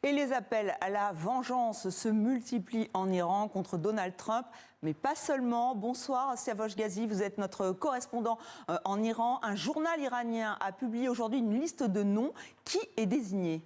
Et les appels à la vengeance se multiplient en Iran contre Donald Trump, mais pas seulement. Bonsoir Siavosh Ghazi, vous êtes notre correspondant en Iran. Un journal iranien a publié aujourd'hui une liste de noms. Qui est désigné ?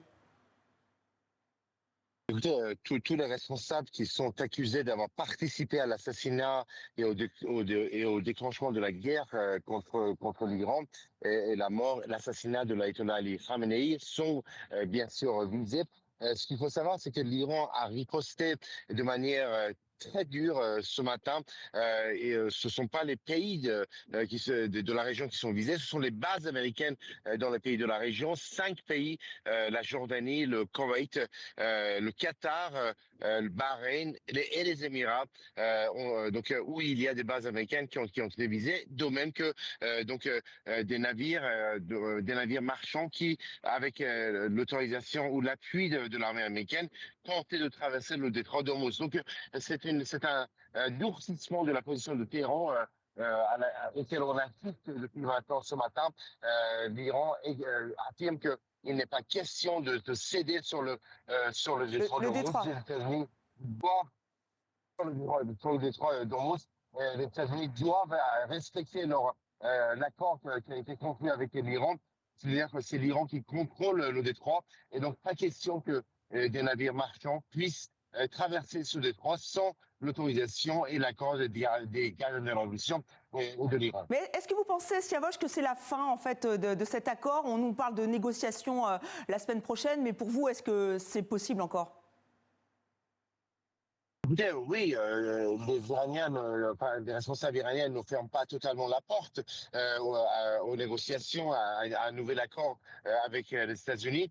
Écoutez, tous les responsables qui sont accusés d'avoir participé à l'assassinat et au déclenchement de la guerre contre l'Iran et la mort, l'assassinat de l'ayatollah Ali Khamenei sont bien sûr visés. Ce qu'il faut savoir, c'est que l'Iran a riposté de manière très dure ce matin ce sont pas les pays de la région qui sont visés, ce sont les bases américaines dans les pays de la région, 5 pays, la Jordanie, le Koweït, le Qatar, le Bahreïn et les Émirats, où il y a des bases américaines qui ont été visées, de même que des navires marchands qui, avec l'autorisation ou l'appui de l'armée américaine, tentaient de traverser le détroit d'Ormuz. Donc c'est un durcissement de la position de Téhéran auquel on assiste depuis maintenant ce matin. L'Iran affirme que il n'est pas question de céder sur le détroit d'Ormuz. Les États-Unis doivent sur le détroit d'Ormuz. Les États-Unis doivent respecter l'accord qui a été conclu avec l'Iran. C'est-à-dire que c'est l'Iran qui contrôle le détroit et donc pas question que des navires marchands puissent traverser ce détroit sans l'autorisation et l'accord des gardes de la révolution ou de l'Iran. Mais est-ce que vous pensez, Siavosh, que c'est la fin en fait de cet accord ? On nous parle de négociations la semaine prochaine, mais pour vous, est-ce que c'est possible encore ? Écoutez, oui, les responsables iraniens ne ferment pas totalement la porte aux négociations, à un nouvel accord avec les États-Unis.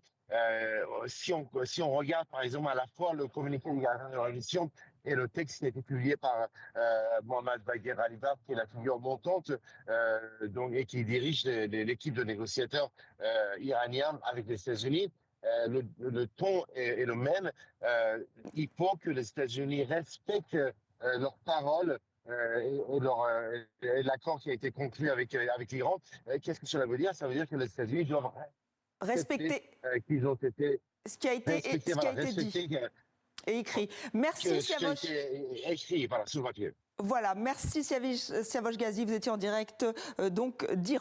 Si on regarde, par exemple, à la fois le communiqué des gardiens de la révolution et le texte qui a été publié par Mohammad Bagher Ghalibaf, qui est la figure montante et qui dirige l'équipe de négociateurs iraniens avec les États-Unis, le ton est le même. Il faut que les États-Unis respectent leurs paroles et l'accord qui a été conclu avec l'Iran. Qu'est-ce que cela veut dire? Ça veut dire que les États-Unis doivent respecter qu'ils ont été ce qui a été dit et écrit. Merci Siavosh. Écrit, voilà, sur le papier. Voilà, merci Siavosh Ghazi. Vous étiez en direct donc d'Iran.